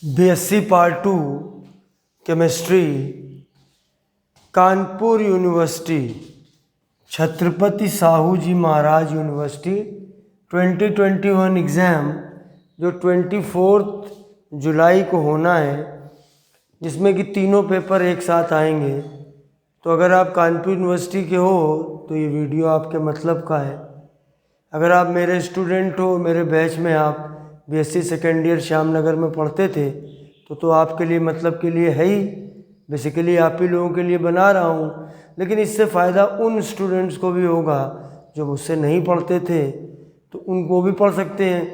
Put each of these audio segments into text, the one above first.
BSc part 2 chemistry, Kanpur university, Chhatrapati Sahu ji Maharaj university 2021 exam जो 24 जुलाई को होना है, जिसमें कि तीनों पेपर एक साथ आएंगे। तो अगर आप कानपुर यूनिवर्सिटी के हो तो ये वीडियो आपके मतलब का है। अगर आप मेरे स्टूडेंट हो, मेरे बैच में आप बीएससी सेकेंड ईयर श्यामनगर में पढ़ते थे, तो आपके लिए मतलब के लिए है ही। बेसिकली आप ही लोगों के लिए बना रहा हूँ, लेकिन इससे फ़ायदा उन स्टूडेंट्स को भी होगा जो मुझसे नहीं पढ़ते थे, तो उनको भी पढ़ सकते हैं।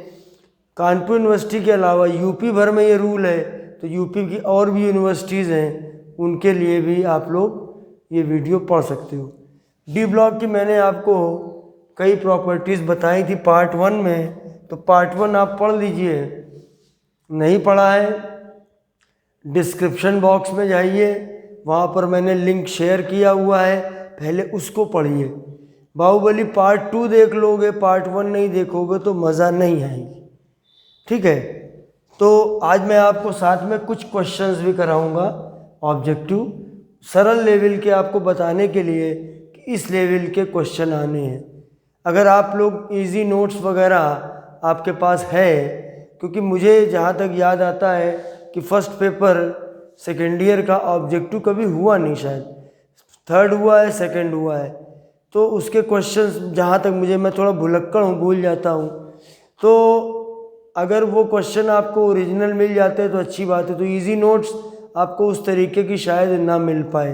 कानपुर यूनिवर्सिटी के अलावा यूपी भर में ये रूल है, तो यूपी की और भी यूनिवर्सिटीज़ हैं, उनके लिए भी आप लोग ये वीडियो पढ़ सकते हो। डी ब्लॉक की मैंने आपको कई प्रॉपर्टीज़ बताई थी पार्ट 1 में, तो पार्ट 1 आप पढ़ लीजिए। नहीं पढ़ा है, डिस्क्रिप्शन बॉक्स में जाइए, वहाँ पर मैंने लिंक शेयर किया हुआ है, पहले उसको पढ़िए। बाहुबली पार्ट 2 देख लोगे, पार्ट 1 नहीं देखोगे तो मज़ा नहीं आएगी, ठीक है। तो आज मैं आपको साथ में कुछ क्वेश्चंस भी कराऊंगा ऑब्जेक्टिव, सरल लेवल के, आपको बताने के लिए कि इस लेवल के क्वेश्चन आने हैं। अगर आप लोग इजी नोट्स वगैरह आपके पास है, क्योंकि मुझे जहाँ तक याद आता है कि फर्स्ट पेपर सेकेंड ईयर का ऑब्जेक्टिव कभी हुआ नहीं, शायद थर्ड हुआ है, सेकंड हुआ है, तो उसके क्वेश्चंस जहाँ तक मुझे, मैं थोड़ा भुलक्कड़ हूँ, भूल जाता हूँ, तो अगर वो क्वेश्चन आपको ओरिजिनल मिल जाते हैं तो अच्छी बात है। तो इजी नोट्स आपको उस तरीके की शायद ना मिल पाए,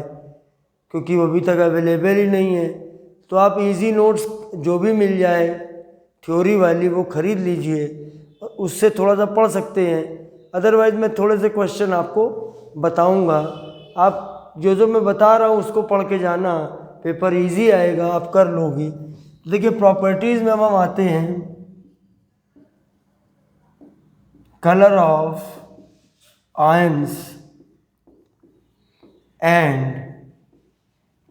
क्योंकि वो अभी तक अवेलेबल ही नहीं है। तो आप इजी नोट्स जो भी मिल जाए थ्योरी वाली वो ख़रीद लीजिए, उससे थोड़ा सा पढ़ सकते हैं। अदरवाइज़ मैं थोड़े से क्वेश्चन आपको बताऊंगा, आप जो जो मैं बता रहा हूँ उसको पढ़ के जाना, पेपर इजी आएगा, आप कर लोगे। देखिए प्रॉपर्टीज़ में हम आते हैं। Colour of ions and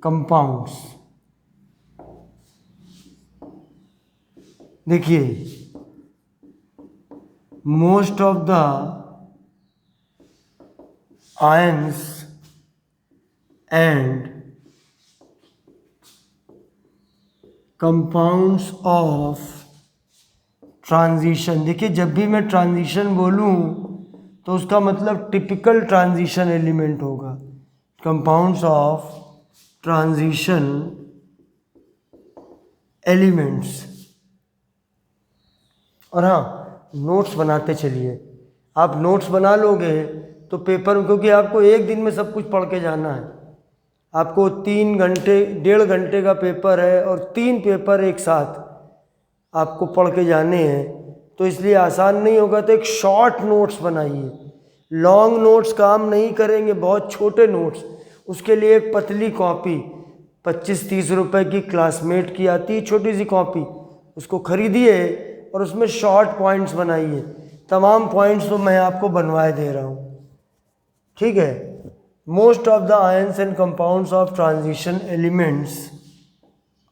compounds. देखिए most of the ions and compounds of transition. देखिए जब भी मैं ट्रांजिशन बोलूं तो उसका मतलब टिपिकल ट्रांजिशन एलिमेंट होगा, कंपाउंड्स ऑफ ट्रांजिशन एलिमेंट्स। और हाँ, नोट्स बनाते चलिए। आप नोट्स बना लोगे तो पेपर, क्योंकि आपको एक दिन में सब कुछ पढ़ के जाना है, आपको 3 घंटे 1.5 घंटे का पेपर है और 3 पेपर एक साथ आपको पढ़ के जाने हैं, तो इसलिए आसान नहीं होगा। तो एक शॉर्ट नोट्स बनाइए, लॉन्ग नोट्स काम नहीं करेंगे, बहुत छोटे नोट्स। उसके लिए एक पतली कॉपी 25-30 रुपए की क्लासमेट की आती है, छोटी सी कॉपी, उसको खरीदिए और उसमें शॉर्ट पॉइंट्स बनाइए। तमाम पॉइंट्स तो मैं आपको बनवाए दे रहा हूँ, ठीक है। Most of the ions and compounds of transition elements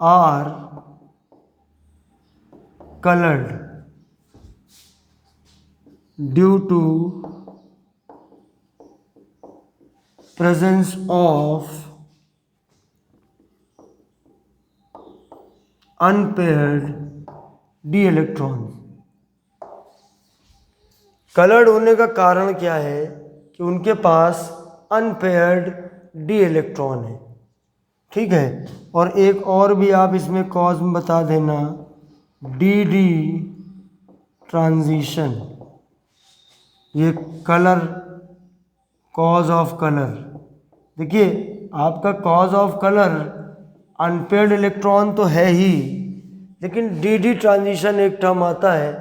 are colored due to presence of unpaired d electrons। Coloured होने का कारण क्या है कि उनके पास अनपेयर्ड डी इलेक्ट्रॉन है, ठीक है। और एक और भी आप इसमें कॉज में बता देना, डी डी ट्रांजिशन, ये कलर, कॉज ऑफ कलर। देखिए आपका cause of colour unpaired electron तो है ही, लेकिन डी डी ट्रांजिशन एक टर्म आता है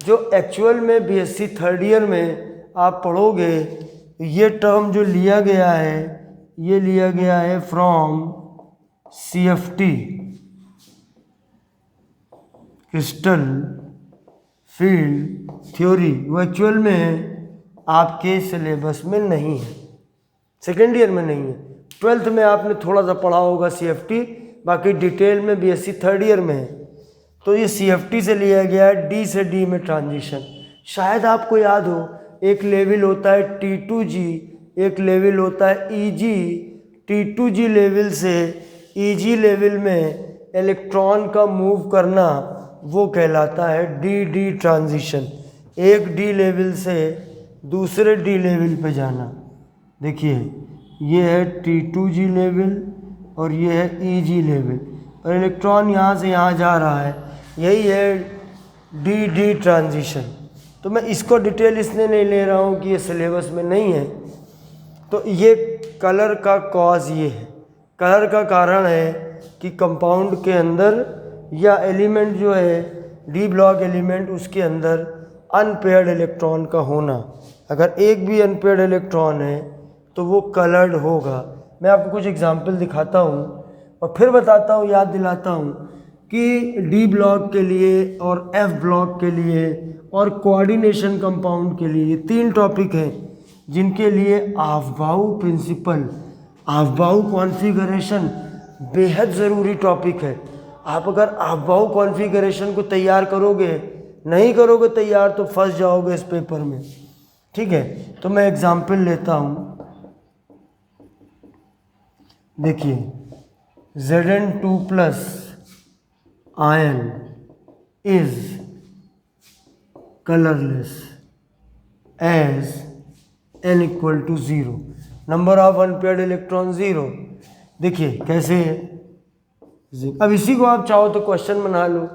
जो एक्चुअल में बीएससी थर्ड ईयर में आप पढ़ोगे। ये टर्म जो लिया गया है, ये लिया गया है from CFT, crystal field theory. वो एक्चुअल में आपके सिलेबस में नहीं है, सेकेंड ईयर में नहीं है। 12th में आपने थोड़ा सा पढ़ा होगा CFT, बाकी डिटेल में बीएससी थर्ड ईयर में है। तो ये CFT से लिया गया है, डी से डी में ट्रांजिशन। शायद आपको याद हो एक लेवल होता है T2G, एक लेवल होता है EG। T2G लेवल से EG लेवल में इलेक्ट्रॉन का मूव करना वो कहलाता है डी ट्रांजिशन। एक डी लेवल से दूसरे डी लेवल पे जाना। देखिए ये है T2G लेवल और ये है EG लेवल, और इलेक्ट्रॉन यहाँ से यहाँ जा रहा है, यही है डी ट्रांजिशन। तो मैं इसको डिटेल इसलिए नहीं ले रहा हूँ कि ये सिलेबस में नहीं है। तो ये कलर का कॉज ये है, कलर का कारण है कि कंपाउंड के अंदर या एलिमेंट जो है डी ब्लॉक एलिमेंट, उसके अंदर अनपेयर्ड इलेक्ट्रॉन का होना। अगर एक भी अनपेयर्ड इलेक्ट्रॉन है तो वो कलर्ड होगा। मैं आपको कुछ एग्जांपल दिखाता हूँ और फिर बताता हूँ, याद दिलाता हूँ कि डी ब्लॉक के लिए और एफ ब्लॉक के लिए और कोऑर्डिनेशन कंपाउंड के लिए ये 3 टॉपिक हैं जिनके लिए आफबाऊ प्रिंसिपल, आफबाऊ कॉन्फ़िगरेशन बेहद ज़रूरी टॉपिक है। आप अगर आफबाऊ कॉन्फ़िगरेशन को तैयार करोगे, नहीं करोगे तैयार, तो फंस जाओगे इस पेपर में। ठीक है, तो मैं एग्जाम्पल लेता हूँ। देखिए Zn2+ ion is colourless as n = 0, number of unpaired electron 0। देखिए कैसे है। अब इसी को आप चाहो तो क्वेश्चन बना लो।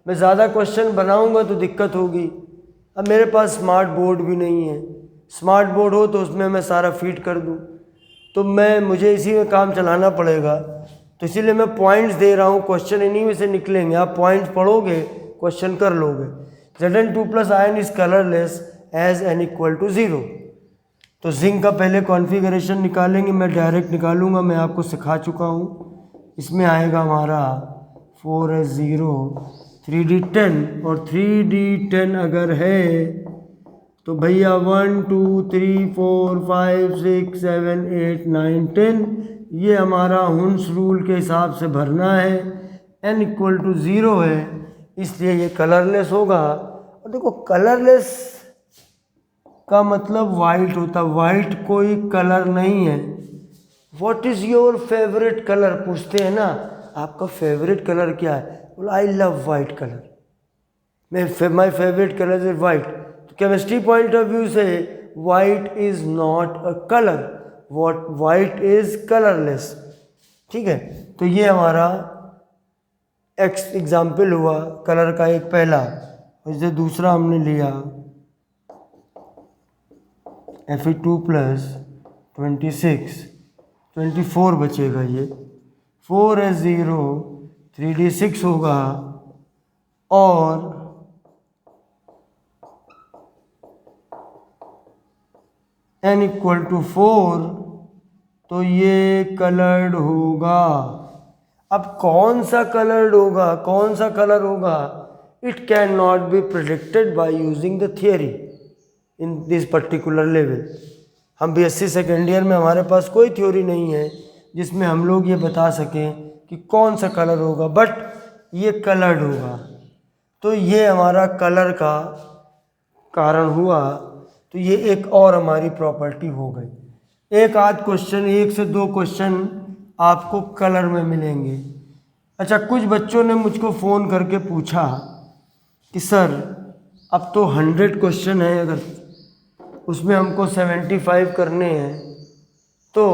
मैं ज़्यादा क्वेश्चन बनाऊंगा तो दिक्कत होगी। अब मेरे पास स्मार्ट बोर्ड भी नहीं है। स्मार्ट बोर्ड हो तो उसमें मैं सारा फीड कर दूं, तो मुझे इसी में काम चलाना पड़ेगा। तो इसीलिए मैं पॉइंट्स दे रहा हूँ, क्वेश्चन इन्हीं में से निकलेंगे। आप पॉइंट्स पढ़ोगे, क्वेश्चन कर लोगे। Zn2+ ion is colourless as n = 0। तो जिंक का पहले कॉन्फ़िगरेशन निकालेंगे, मैं डायरेक्ट निकालूंगा, मैं आपको सिखा चुका हूँ। इसमें आएगा हमारा 4s0 3d10, और 3d10 अगर है तो भैया 1 2 3 4 5 6 7 8 9 10, ये हमारा हुन्स रूल के हिसाब से भरना है। n = 0 है, इसलिए ये कलरलेस होगा। और देखो कलरलेस का मतलब वाइट होता, वाइट कोई कलर नहीं है। What is your favourite colour पूछते हैं ना, आपका फेवरेट कलर क्या है? बोलो I love white colour, my favourite colour is white. तो केमिस्ट्री पॉइंट ऑफ व्यू से white is not a colour, white is colourless. ठीक है, तो ये हमारा एग्जाम्पल हुआ कलर का एक पहला। इसे दूसरा हमने लिया Fe2+ 26 24 बचेगा। ये 4s0 3d6 होगा, और n = 4, तो ये कलर्ड होगा। अब कौन सा कलर्ड होगा, कौन सा कलर होगा? It can not be predicted by using the theory in this particular level. हम BSc सेकेंड ईयर में, हमारे पास कोई थ्योरी नहीं है जिसमें हम लोग ये बता सकें कि कौन सा कलर होगा, बट ये कलर्ड होगा। तो ये हमारा कलर का कारण हुआ। तो ये एक और हमारी प्रॉपर्टी हो गई। एक आध क्वेश्चन, 1 से 2 क्वेश्चन आपको कलर में मिलेंगे। अच्छा, कुछ बच्चों ने मुझको फ़ोन करके पूछा कि सर अब तो 100 क्वेश्चन है, अगर उसमें हमको 75 करने हैं तो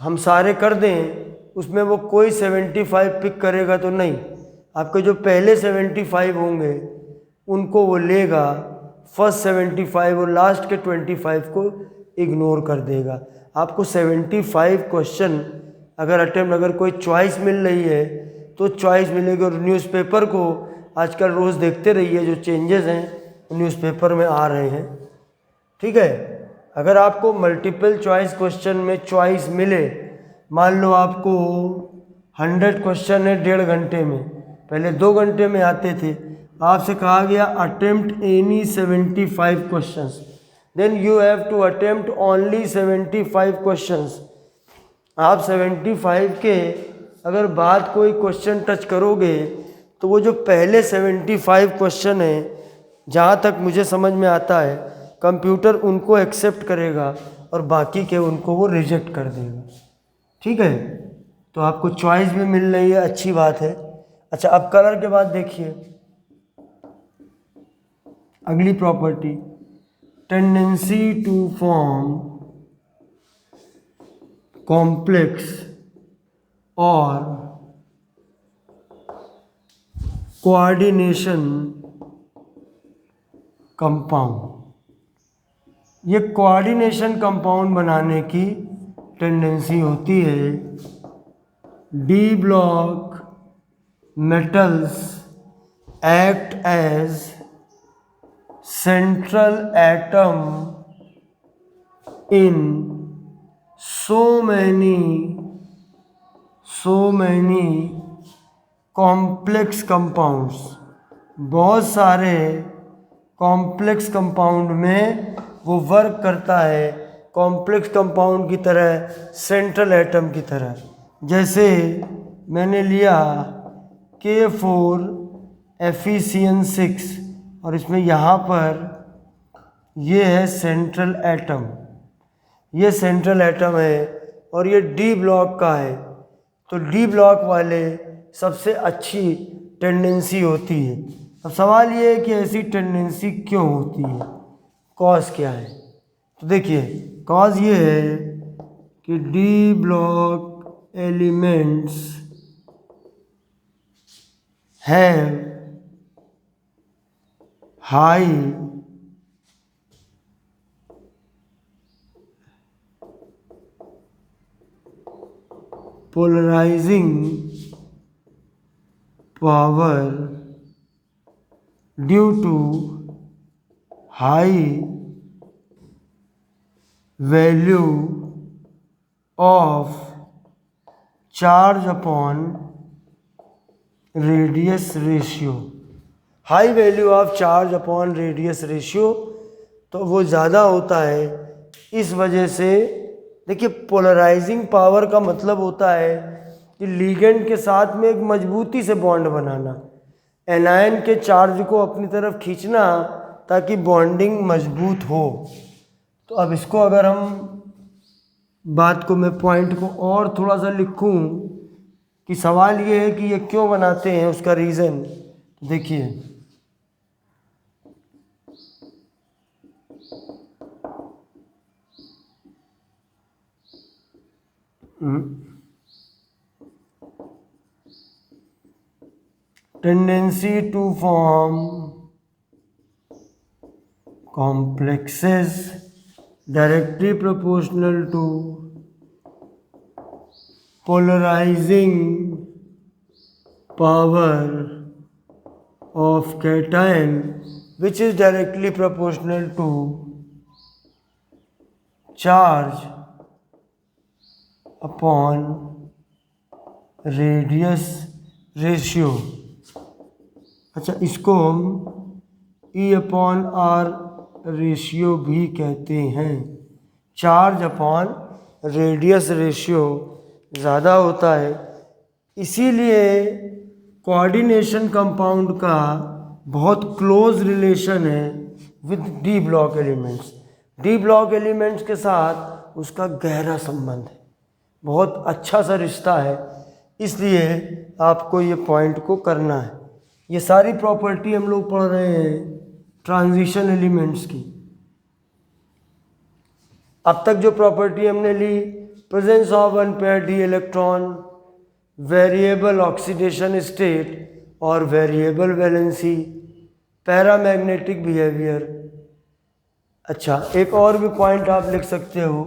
हम सारे कर दें, उसमें वो कोई 75 पिक करेगा तो नहीं, आपके जो पहले 75 होंगे उनको वो लेगा, फर्स्ट 75 और लास्ट के 25 को इग्नोर कर देगा। आपको 75 क्वेश्चन अगर कोई चॉइस मिल रही है तो चॉइस मिलेगी। और न्यूज़पेपर को आजकल रोज़ देखते रहिए, जो चेंजेस हैं न्यूज़पेपर में आ रहे हैं। ठीक है, अगर आपको मल्टीपल चॉइस क्वेश्चन में चॉइस मिले, मान लो आपको 100 क्वेश्चन है 1.5 घंटे में, पहले 2 घंटे में आते थे, आपसे कहा गया attempt any 75 questions, then you have to attempt only 75 questions. आप 75 के अगर बाद कोई क्वेश्चन टच करोगे तो वो जो पहले 75 क्वेश्चन है, जहाँ तक मुझे समझ में आता है, कंप्यूटर उनको एक्सेप्ट करेगा और बाकी के उनको वो रिजेक्ट कर देगा। ठीक है, तो आपको चॉइस भी मिल रही है, अच्छी बात है। अच्छा, अब कलर के बाद देखिए अगली property, tendency to form complex और कोऑर्डिनेशन कंपाउंड। ये कोऑर्डिनेशन कंपाउंड बनाने की टेंडेंसी होती है। D block metals act as central atom in so many complex compounds। बहुत सारे कॉम्प्लेक्स कंपाउंड में वो वर्क करता है, कॉम्प्लेक्स कंपाउंड की तरह, सेंट्रल एटम की तरह। जैसे मैंने लिया K4Fe6 और इसमें यहाँ पर ये है सेंट्रल एटम, ये सेंट्रल एटम है और ये डी ब्लॉक का है। तो डी ब्लॉक वाले सबसे अच्छी टेंडेंसी होती है। अब सवाल ये है कि ऐसी टेंडेंसी क्यों होती है, कॉज क्या है? तो देखिए कॉज ये है कि D block elements have high polarising power due to high value of charge upon radius ratio. High value of charge upon radius ratio, तो वो ज़्यादा होता है। इस वजह से देखिए पोलराइजिंग पावर का मतलब होता है कि लिगेंड के साथ में एक मजबूती से बॉन्ड बनाना, एनायन के चार्ज को अपनी तरफ खींचना ताकि बॉन्डिंग मजबूत हो। तो अब इसको अगर हम बात को, मैं पॉइंट को और थोड़ा सा लिखूं कि सवाल ये है कि ये क्यों बनाते हैं, उसका रीज़न देखिए। Tendency to form complexes directly proportional to polarizing power of cation, which is directly proportional to charge upon radius ratio। अच्छा, इसको हम E/R रेशियो भी कहते हैं। चार्ज अपॉन रेडियस रेशियो ज़्यादा होता है, इसीलिए कोऑर्डिनेशन कंपाउंड का बहुत क्लोज रिलेशन है with D block elements. D block elements के साथ उसका गहरा संबंध है, बहुत अच्छा सा रिश्ता है, इसलिए आपको ये पॉइंट को करना है। ये सारी प्रॉपर्टी हम लोग पढ़ रहे हैं ट्रांजिशन एलिमेंट्स की। अब तक जो प्रॉपर्टी हमने ली, presence of unpaired d electron, variable oxidation state और वेरिएबल वैलेंसी, पैरामैग्नेटिक बिहेवियर। अच्छा, एक और भी पॉइंट आप लिख सकते हो,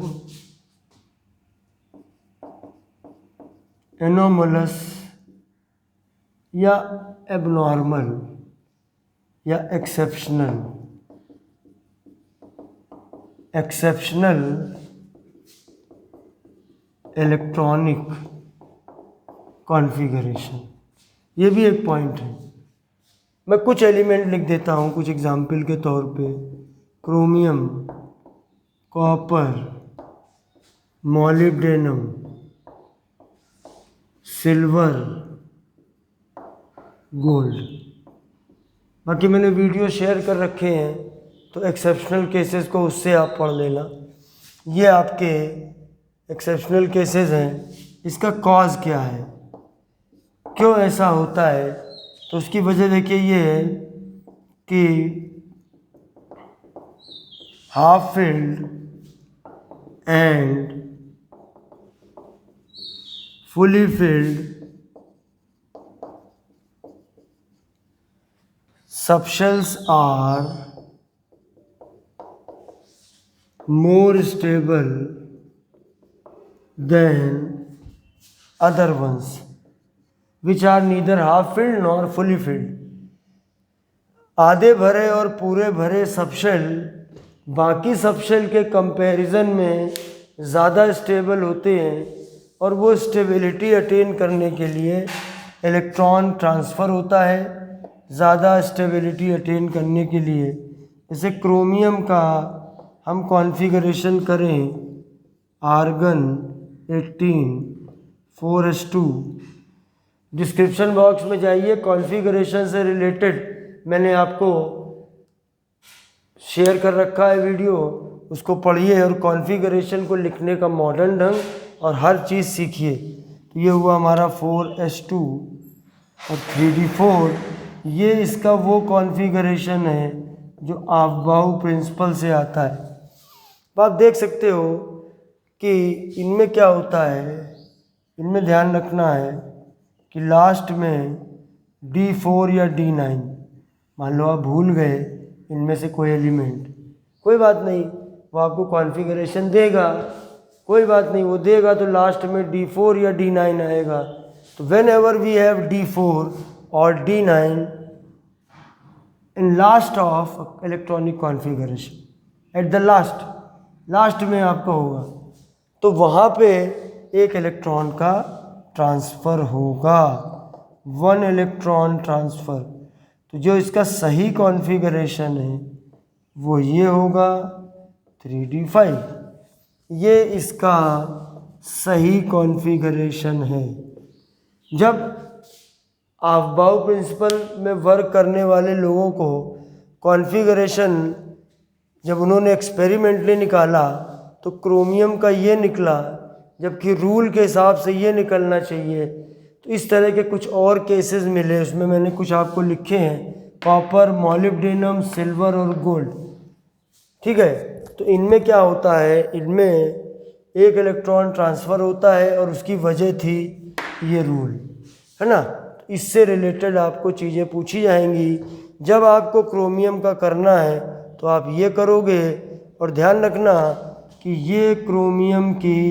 एनोमलस या एबनॉर्मल या एक्सेप्शनल इलेक्ट्रॉनिक कॉन्फ़िगरेशन, ये भी एक पॉइंट है। मैं कुछ एलिमेंट लिख देता हूँ कुछ एग्जाम्पल के तौर पे, chromium, copper, molybdenum, silver, gold. बाकी मैंने वीडियो शेयर कर रखे हैं, तो एक्सेप्शनल केसेस को उससे आप पढ़ लेना। ये आपके एक्सेप्शनल केसेस हैं। इसका कॉज क्या है, क्यों ऐसा होता है, तो उसकी वजह देखिए ये है कि half filled and fully filled subshells are more stable than other ones which are neither half filled nor fully filled। आधे भरे और पूरे भरे सबशेल बाकी सबशेल के कंपैरिजन में ज़्यादा स्टेबल होते हैं और वो स्टेबिलिटी अटेन करने के लिए इलेक्ट्रॉन ट्रांसफ़र होता है। ज़्यादा स्टेबिलिटी अटेन करने के लिए जैसे क्रोमियम का हम कॉन्फ़िगरेशन करें आर्गन 18 4s2, डिस्क्रिप्शन बॉक्स में जाइए, कॉन्फ़िगरेशन से रिलेटेड मैंने आपको शेयर कर रखा है वीडियो, उसको पढ़िए और कॉन्फ़िगरेशन को लिखने का मॉडर्न ढंग और हर चीज़ सीखिए। तो ये हुआ हमारा 4s2 और 3d4। ये इसका वो कॉन्फ़िगरेशन है जो अफबाऊ प्रिंसिपल से आता है। तो आप देख सकते हो कि इनमें क्या होता है, इनमें ध्यान रखना है कि लास्ट में D4 या D9, मान लो आप भूल गए इनमें से कोई एलिमेंट, कोई बात नहीं, वो आपको कॉन्फ़िगरेशन देगा, कोई बात नहीं, वो देगा तो लास्ट में D4 या D9 आएगा। तो when ever we have D4 और D9 in last of electronic configuration, at the last में आपका होगा, तो वहाँ पे एक इलेक्ट्रॉन का ट्रांसफ़र होगा, 1 इलेक्ट्रॉन ट्रांसफ़र। तो जो इसका सही कॉन्फ़िगरेशन है वो ये होगा 3d5, ये इसका सही कॉन्फ़िगरेशन है। जब अफबाऊ प्रिंसिपल में वर्क करने वाले लोगों को कॉन्फ़िगरेशन जब उन्होंने एक्सपेरिमेंटली निकाला तो क्रोमियम का ये निकला, जबकि रूल के हिसाब से ये निकलना चाहिए। तो इस तरह के कुछ और केसेस मिले, उसमें मैंने कुछ आपको लिखे हैं, कॉपर, मॉलिब्डेनम, सिल्वर और गोल्ड। ठीक है, तो इनमें क्या होता है, इनमें एक इलेक्ट्रॉन ट्रांसफ़र होता है और उसकी वजह थी ये रूल, है ना। इससे रिलेटेड आपको चीज़ें पूछी जाएंगी। जब आपको क्रोमियम का करना है तो आप ये करोगे, और ध्यान रखना कि ये क्रोमियम की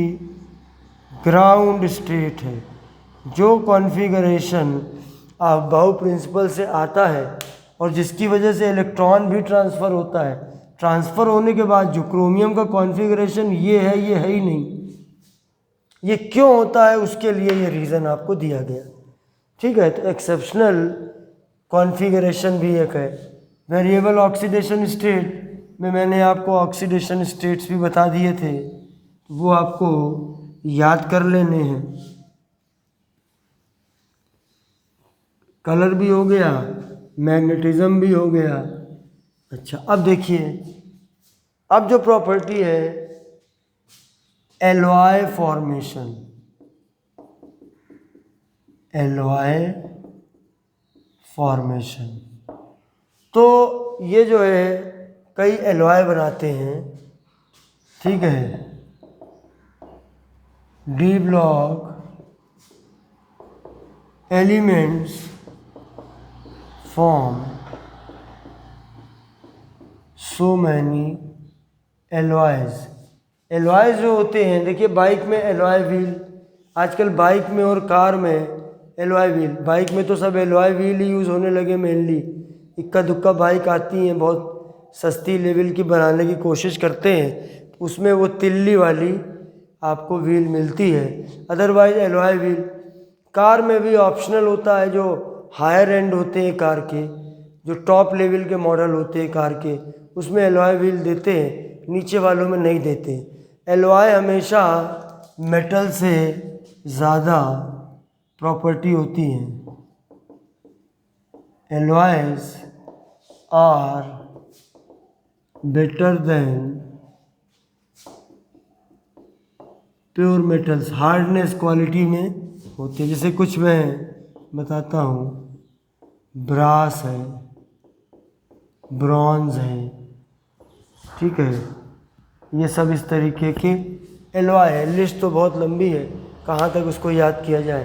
ग्राउंड स्टेट है। जो कॉन्फ़िगरेशन अफबाऊ प्रिंसिपल से आता है और जिसकी वजह से इलेक्ट्रॉन भी ट्रांसफ़र होता है, ट्रांसफ़र होने के बाद जो क्रोमियम का कॉन्फ़िगरेशन ये है ही नहीं। ये क्यों होता है उसके लिए ये रीज़न आपको दिया गया। ठीक है, तो एक्सेप्शनल कॉन्फ़िगरेशन भी एक है। वेरिएबल ऑक्सीडेशन स्टेट में मैंने आपको ऑक्सीडेशन स्टेट्स भी बता दिए थे, वो आपको याद कर लेने हैं। कलर भी हो गया, मैग्नेटिज्म भी हो गया। अच्छा, अब देखिए, अब जो प्रॉपर्टी है एलॉय फॉर्मेशन, एलॉय फॉर्मेशन, तो ये जो है कई एलॉय बनाते हैं। ठीक है, D block elements form so many alloys. Alloys जो होते हैं, देखिए बाइक में एलॉय व्हील, आजकल बाइक में और कार में एलॉय व्हील, बाइक में तो सब एलॉय व्हील ही यूज़ होने लगे मेनली। इक्का दुक्का बाइक आती हैं बहुत सस्ती लेवल की बनाने की कोशिश करते हैं, उसमें वो तिल्ली वाली आपको व्हील मिलती है, अदरवाइज एलॉय व्हील। कार में भी ऑप्शनल होता है, जो हायर एंड होते हैं कार के, जो टॉप लेवल के मॉडल होते हैं कार के, उसमें एलॉय व्हील देते हैं, नीचे वालों में नहीं देते। एलॉय हमेशा मेटल से ज़्यादा प्रॉपर्टी होती हैं। Alloys are better than pure metals, hardness quality में होती है। जैसे कुछ मैं बताता हूँ, ब्रास है, ब्रॉन्ज है, ठीक है, ये सब इस तरीके के एलॉय है। लिस्ट तो बहुत लंबी है, कहाँ तक उसको याद किया जाए।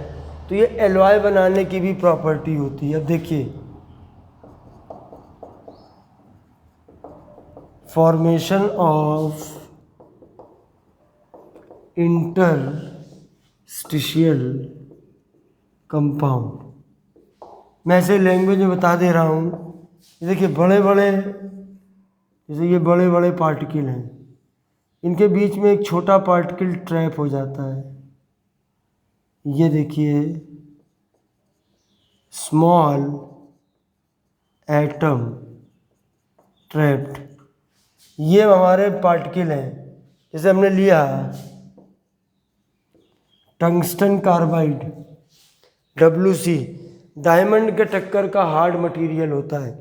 तो ये एलॉय बनाने की भी प्रॉपर्टी होती है। अब देखिए, फॉर्मेशन ऑफ इंटरस्टिशियल कंपाउंड, मैं ऐसे लैंग्वेज में बता दे रहा हूँ। देखिए बड़े बड़े, जैसे ये बड़े बड़े पार्टिकल हैं, इनके बीच में एक छोटा पार्टिकल ट्रैप हो जाता है। ये देखिए स्मॉल एटम ट्रैप्ड, ये हमारे पार्टिकल हैं। जैसे हमने लिया टंगस्टन कार्बाइड, WC, डायमंड के टक्कर का हार्ड मटेरियल होता है।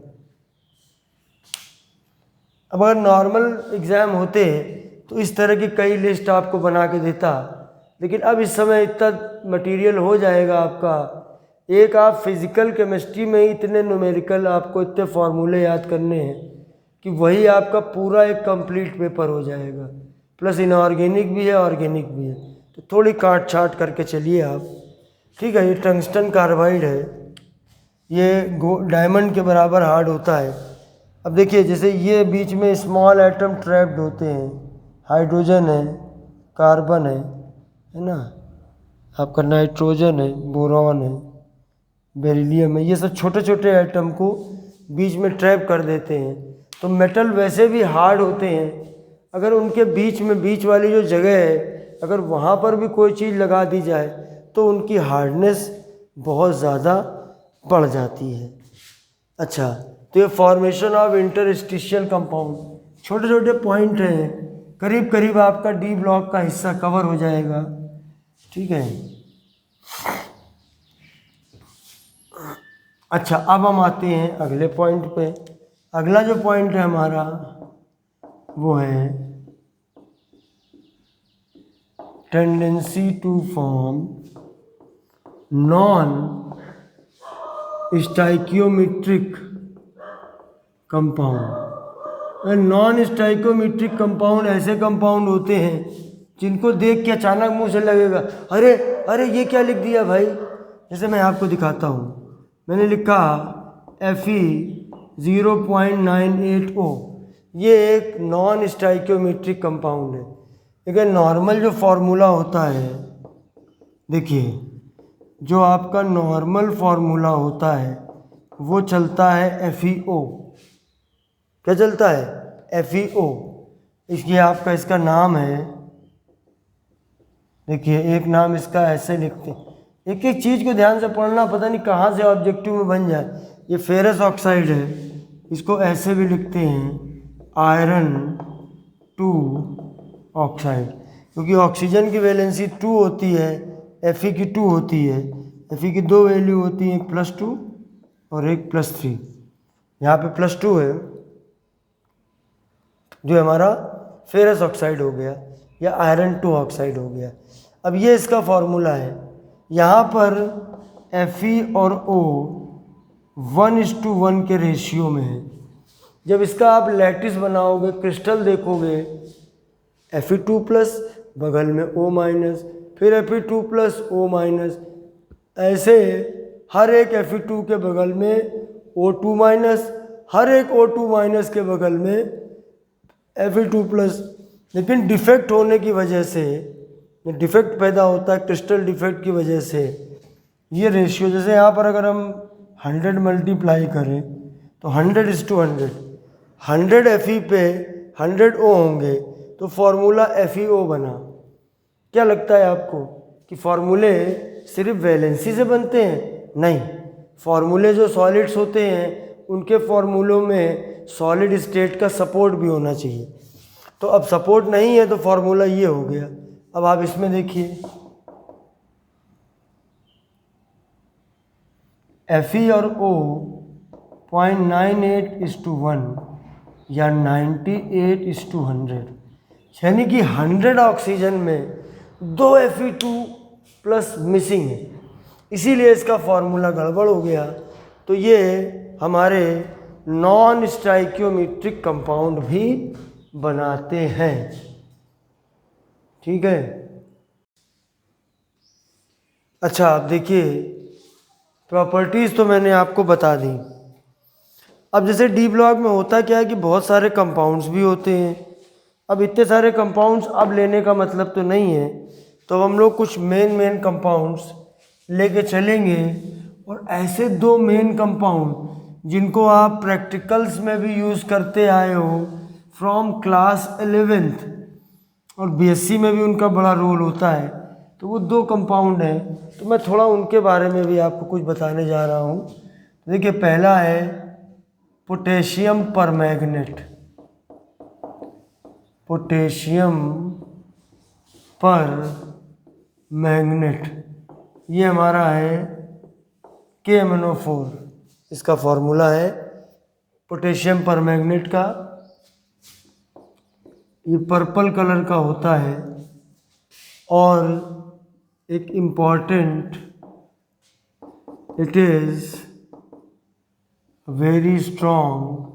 अब अगर नॉर्मल एग्ज़ाम होते तो इस तरह की कई लिस्ट आपको बना के देता, लेकिन अब इस समय इतना मटेरियल हो जाएगा आपका, एक आप फिज़िकल केमिस्ट्री में ही इतने न्यूमेरिकल, आपको इतने फार्मूले याद करने हैं कि वही आपका पूरा एक कंप्लीट पेपर हो जाएगा। प्लस इनऑर्गेनिक भी है, ऑर्गेनिक भी है, तो थोड़ी काट छाट करके चलिए आप, ठीक है। ये टंगस्टन कार्बाइड है, ये डायमंड के बराबर हार्ड होता है। अब देखिए, जैसे ये बीच में स्मॉल एटम ट्रैप्ड होते हैं, हाइड्रोजन है, कार्बन है ना, आपका नाइट्रोजन है, बोरॉन है, बेरिलियम है, ये सब छोटे छोटे एटम को बीच में ट्रैप कर देते हैं। तो मेटल वैसे भी हार्ड होते हैं, अगर उनके बीच में, बीच वाली जो जगह है, अगर वहाँ पर भी कोई चीज़ लगा दी जाए तो उनकी हार्डनेस बहुत ज़्यादा बढ़ जाती है। अच्छा, तो ये फॉर्मेशन ऑफ इंटरस्टिशियल कंपाउंड, छोटे छोटे पॉइंट हैं, करीब करीब आपका डी ब्लॉक का हिस्सा कवर हो जाएगा, ठीक है। अच्छा, अब हम आते हैं अगले पॉइंट पे। अगला जो पॉइंट है हमारा वो है tendency to form non stoichiometric compound. Non stoichiometric compound ऐसे कंपाउंड होते हैं जिनको देख के अचानक मुंह से लगेगा, अरे अरे ये क्या लिख दिया भाई। जैसे मैं आपको दिखाता हूँ, मैंने लिखा Fe0.98O, ये एक नॉन स्टाइकोमेट्रिक कंपाउंड है। लेकिन नॉर्मल जो फार्मूला होता है, देखिए जो आपका नॉर्मल फार्मूला होता है वो चलता है FeO। क्या चलता है? FeO। इसलिए आपका इसका नाम है, देखिए एक नाम इसका ऐसे लिखते हैं, एक एक चीज़ को ध्यान से पढ़ना, पता नहीं कहाँ से ऑब्जेक्टिव में बन जाए। ये फेरस ऑक्साइड है, इसको ऐसे भी लिखते हैं आयरन 2 ऑक्साइड, क्योंकि ऑक्सीजन की वैलेंसी 2 होती है, Fe की 2 होती है। Fe की 2 वैल्यू होती है, एक +2 और एक +3। यहाँ पे +2 है जो हमारा फेरस ऑक्साइड हो गया या आयरन 2 ऑक्साइड हो गया। अब ये इसका फॉर्मूला है, यहाँ पर Fe और O 1:1 के रेशियो में है। जब इसका आप लैटिस बनाओगे, क्रिस्टल देखोगे, Fe2+, बगल में O-, फिर Fe2+, O-, ऐसे हर एक Fe2 के बगल में O2-, हर एक O2- के बगल में Fe2+। लेकिन डिफेक्ट होने की वजह से, डिफेक्ट पैदा होता है क्रिस्टल डिफेक्ट की वजह से, ये रेशियो, जैसे यहाँ पर अगर हम 100 मल्टीप्लाई करें तो 100:100, 100 Fe पे 100 O होंगे, तो फॉर्मूला FeO बना। क्या लगता है आपको कि फॉर्मूले सिर्फ वैलेंसी से बनते हैं? नहीं, फॉर्मूले जो सॉलिड्स होते हैं उनके फॉर्मूलों में सॉलिड स्टेट का सपोर्ट भी होना चाहिए। तो अब सपोर्ट नहीं है तो फॉर्मूला ये हो गया। अब आप इसमें देखिए, Fe और O 0.98:1, या 98:100, यानी कि 100 ऑक्सीजन में 2 Fe2+ मिसिंग है, इसीलिए इसका फॉर्मूला गड़बड़ हो गया। तो ये हमारे नॉन स्टाइकियोमेट्रिक कंपाउंड भी बनाते हैं। ठीक है। अच्छा, आप देखिए, प्रॉपर्टीज़ तो मैंने आपको बता दी। अब जैसे डी ब्लॉक में होता क्या है कि बहुत सारे कंपाउंड्स भी होते हैं। अब इतने सारे कंपाउंड्स अब लेने का मतलब तो नहीं है, तो हम लोग कुछ मेन कंपाउंड्स लेके चलेंगे। और ऐसे 2 मेन कंपाउंड जिनको आप प्रैक्टिकल्स में भी यूज़ करते आए हो फ्रॉम क्लास 11th, और बीएससी में भी उनका बड़ा रोल होता है, तो वो 2 कंपाउंड हैं। तो मैं थोड़ा उनके बारे में भी आपको कुछ बताने जा रहा हूँ। देखिए, पहला है पोटेशियम परमैंगनेट। पोटेशियम परमैंगनेट, ये हमारा है KMnO4, इसका फॉर्मूला है पोटेशियम परमैंगनेट का। ये पर्पल कलर का होता है और एक important, it is very strong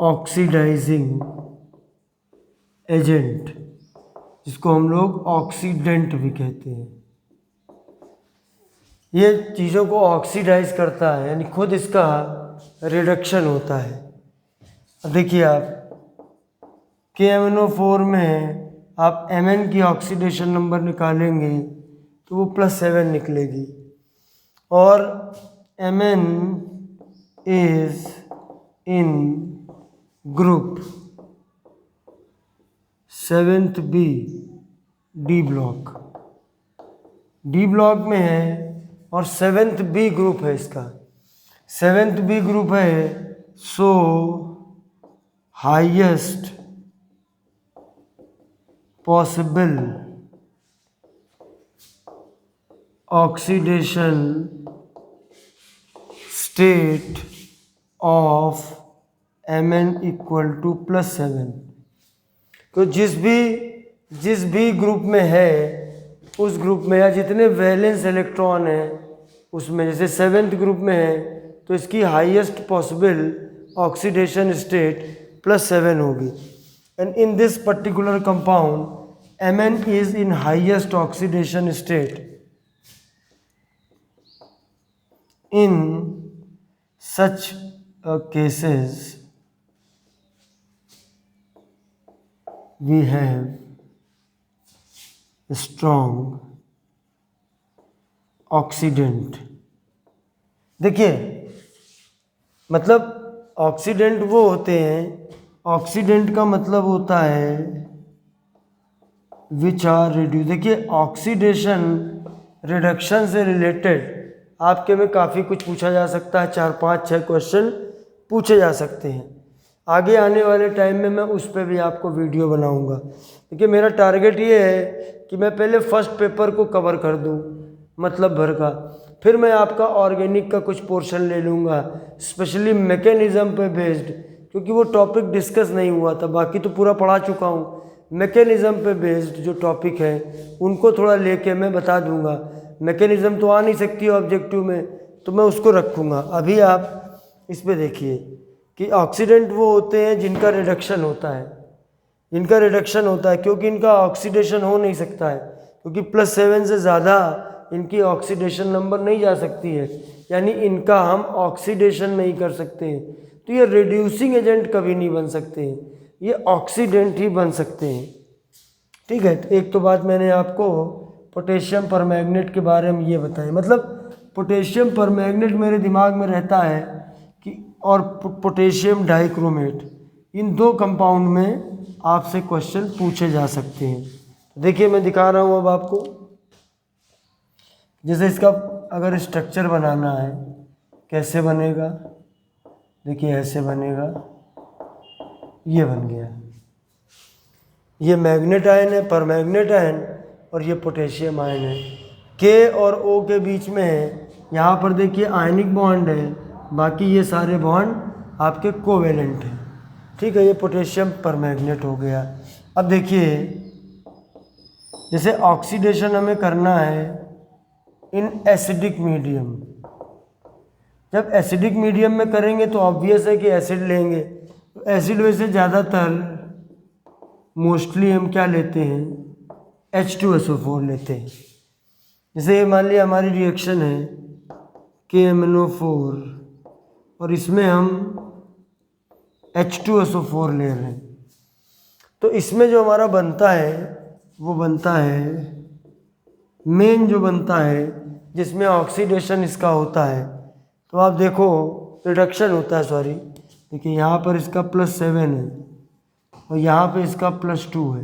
oxidising agent, जिसको हम लोग ऑक्सीडेंट भी कहते हैं। ये चीज़ों को ऑक्सीडाइज करता है, यानी खुद इसका रिडक्शन होता है। अब देखिए, आप KMnO4 में आप Mn की ऑक्सीडेशन नंबर निकालेंगे तो वो +7 निकलेगी, और Mn is in group 7th B, D block. D block में है और 7th B ग्रुप है इसका। 7th B ग्रुप है, सो highest possible oxidation state of Mn = +7। तो जिस भी ग्रुप में है, उस ग्रुप में या जितने वैलेंस इलेक्ट्रॉन हैं उसमें, जैसे 7th ग्रुप में है तो इसकी हाईएस्ट पॉसिबल ऑक्सीडेशन स्टेट +7 होगी। And in this particular compound Mn is in highest oxidation state. In such cases we have strong oxidant. देखिए, मतलब ऑक्सीडेंट वो होते हैं, ऑक्सीडेंट का मतलब होता है विच आर रिड्यूस। देखिए, ऑक्सीडेशन रिडक्शन से रिलेटेड आपके में काफ़ी कुछ पूछा जा सकता है, 4, 5, 6 क्वेश्चन पूछे जा सकते हैं। आगे आने वाले टाइम में मैं उस पर भी आपको वीडियो बनाऊंगा। देखिए, मेरा टारगेट ये है कि मैं पहले फर्स्ट पेपर को कवर कर दूं, मतलब भर का, फिर मैं आपका ऑर्गेनिक का कुछ पोर्शन ले लूँगा, स्पेशली मैकेनिज़्म पे बेस्ड, क्योंकि वो टॉपिक डिस्कस नहीं हुआ था। बाकी तो पूरा पढ़ा चुका हूँ, मैकेनिज़्म पे बेस्ड जो टॉपिक है उनको थोड़ा लेके मैं बता दूँगा। मैकेनिज़्म तो आ नहीं सकती ऑब्जेक्टिव में, तो मैं उसको रखूँगा। अभी आप इस पर देखिए कि ऑक्सीडेंट वो होते हैं जिनका रिडक्शन होता है, इनका रिडक्शन होता है, क्योंकि इनका ऑक्सीडेशन हो नहीं सकता है, क्योंकि +7 से ज़्यादा इनकी ऑक्सीडेशन नंबर नहीं जा सकती है, यानी इनका हम ऑक्सीडेशन नहीं कर सकते हैं। तो ये रिड्यूसिंग एजेंट कभी नहीं बन सकते हैं, ये ऑक्सीडेंट ही बन सकते हैं। ठीक है, तो एक तो बात मैंने आपको पोटेशियम परमैंगनेट के बारे में ये बताया। मतलब पोटेशियम परमैंगनेट मेरे दिमाग में रहता है कि, और पोटेशियम डाइक्रोमेट, इन 2 कंपाउंड में आपसे क्वेश्चन पूछे जा सकते हैं। देखिए, मैं दिखा रहा हूँ अब आपको। जैसे इसका अगर स्ट्रक्चर बनाना है, कैसे बनेगा, देखिए ऐसे बनेगा, ये बन गया। ये मैग्नेट आयन है, परमैंगनेट आयन, और ये पोटेशियम आयन है। के और ओ के बीच में है, यहाँ पर देखिए आयनिक बॉन्ड है, बाकी ये सारे बॉन्ड आपके कोवेलेंट हैं। ठीक है, ये पोटेशियम परमैंगनेट हो गया। अब देखिए, जैसे ऑक्सीडेशन हमें करना है इन एसिडिक मीडियम। जब एसिडिक मीडियम में करेंगे तो ऑब्वियस है कि एसिड लेंगे। तो एसिड में से ज़्यादातर मोस्टली हम क्या लेते हैं, H2SO4 लेते हैं। जैसे मान लिया हमारी रिएक्शन है KMnO4 और इसमें हम H2SO4 ले रहे हैं, तो इसमें जो हमारा बनता है वो बनता है मेन जो बनता है जिसमें ऑक्सीडेशन इसका होता है। तो आप देखो रिडक्शन होता है, सॉरी देखिए यहाँ पर इसका +7 है और यहाँ पे इसका +2 है।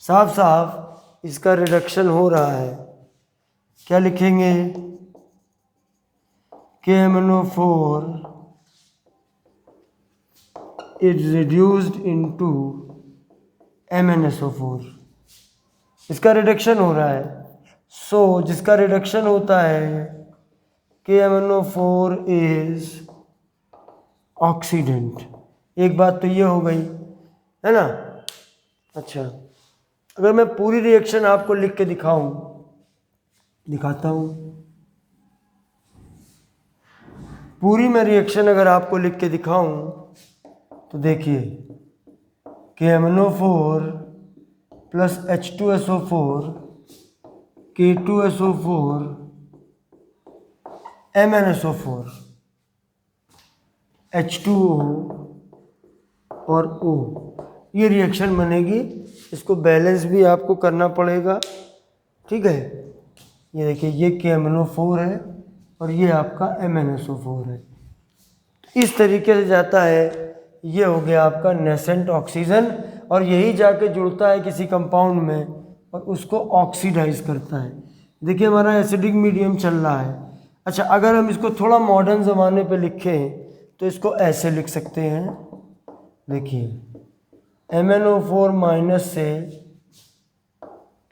साफ साफ इसका रिडक्शन हो रहा है। क्या लिखेंगे, KMnO4 is reduced into MnSO4। इसका रिडक्शन हो रहा है। सो जिसका रिडक्शन होता है KMnO4 इज ऑक्सीडेंट। एक बात तो ये हो गई है ना। अच्छा, अगर मैं पूरी रिएक्शन आपको लिख के दिखाता हूँ। पूरी मैं रिएक्शन अगर आपको लिख के दिखाऊं तो देखिए KMnO4 plus H2SO4 K2SO4 MnSO4 H2O और O, ये रिएक्शन बनेगी। इसको बैलेंस भी आपको करना पड़ेगा। ठीक है, ये देखिए ये KMnO4 है और ये आपका MnSO4 है। इस तरीके से जाता है। ये हो गया आपका नेसेंट ऑक्सीजन और यही जाके जुड़ता है किसी कंपाउंड में और उसको ऑक्सीडाइज करता है। देखिए हमारा एसिडिक मीडियम चल रहा है। अच्छा, अगर हम इसको थोड़ा मॉडर्न ज़माने पे लिखें तो इसको ऐसे लिख सकते हैं। देखिए MnO4 माइनस से